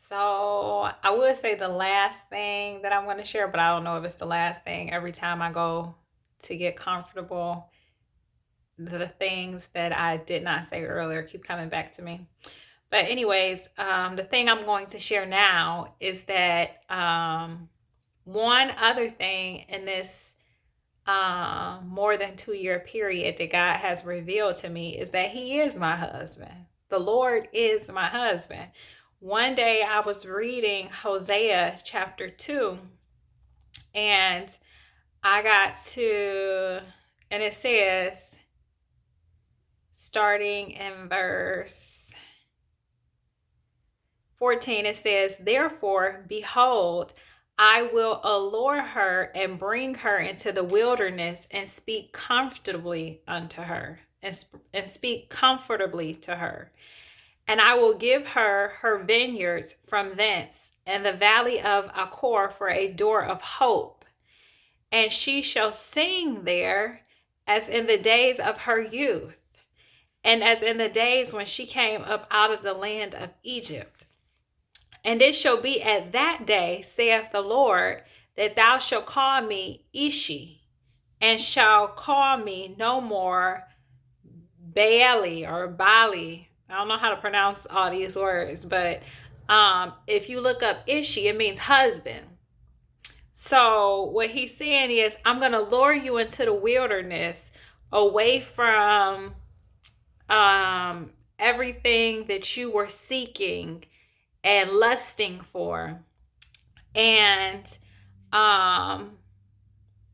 So I would say the last thing that I'm going to share, but I don't know if it's the last thing. Every time I go to get comfortable, the things that I did not say earlier keep coming back to me. But anyways, the thing I'm going to share now is that one other thing in this more than 2 year period that God has revealed to me is that He is my husband. The Lord is my husband. One day I was reading Hosea chapter 2, and I got to, and it says, starting in verse 14, it says, "Therefore, behold, I will allure her and bring her into the wilderness and speak comfortably unto her, and speak comfortably to her. And I will give her her vineyards from thence, and the valley of Achor for a door of hope. And she shall sing there as in the days of her youth, and as in the days when she came up out of the land of Egypt. And it shall be at that day, saith the Lord, that thou shalt call me Ishi, and shalt call me no more Baali or Baali. I don't know how to pronounce all these words, but if you look up Ishi, it means husband. So what he's saying is, I'm going to lure you into the wilderness, away from everything that you were seeking and lusting for. And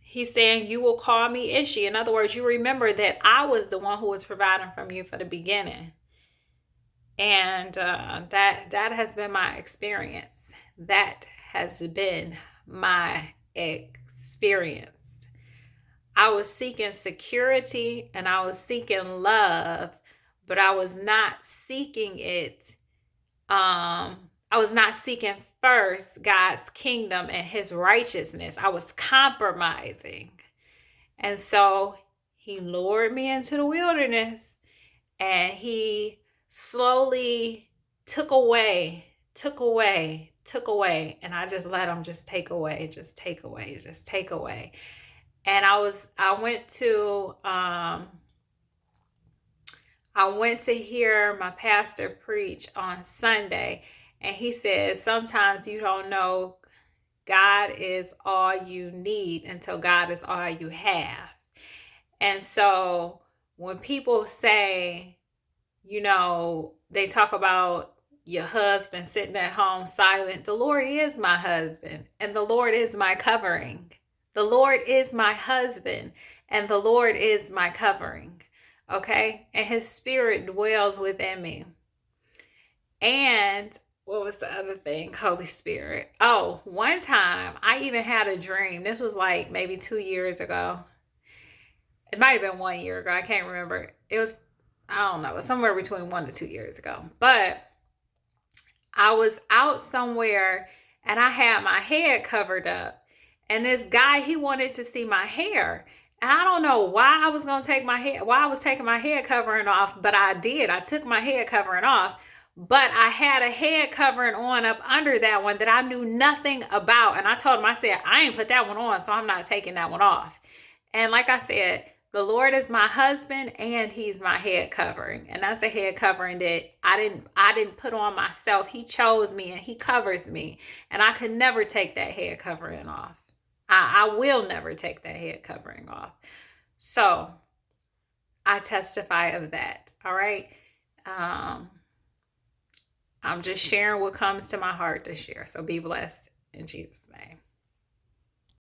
he's saying, you will call me Ishi. In other words, you remember that I was the one who was providing from you for the beginning. And that has been my experience. That has been my experience. I was seeking security and I was seeking love, but I was not seeking it. I was not seeking first God's kingdom and His righteousness. I was compromising. And so He lured me into the wilderness, and He slowly took away. And I just let Him just take away. And I went to hear my pastor preach on Sunday, and he said, sometimes you don't know God is all you need until God is all you have. And so when people say, they talk about your husband sitting at home silent, the Lord is my husband, and the Lord is my covering. The Lord is my husband, and the Lord is my covering. Okay? And His Spirit dwells within me. And what was the other thing? Holy Spirit. Oh, one time I even had a dream. This was like maybe 2 years ago. It might have been 1 year ago. I can't remember. It was, I don't know, somewhere between 1 to 2 years ago. But I was out somewhere and I had my head covered up. And this guy, he wanted to see my hair. And I don't know why I was taking my head covering off, but I did. I took my head covering off, but I had a head covering on up under that one that I knew nothing about. And I told him, I said, I ain't put that one on, so I'm not taking that one off. And like I said, the Lord is my husband and He's my head covering. And that's a head covering that I didn't put on myself. He chose me and He covers me. And I could never take that head covering off. I will never take that head covering off. So I testify of that. All right. I'm just sharing what comes to my heart to share. So be blessed in Jesus' name.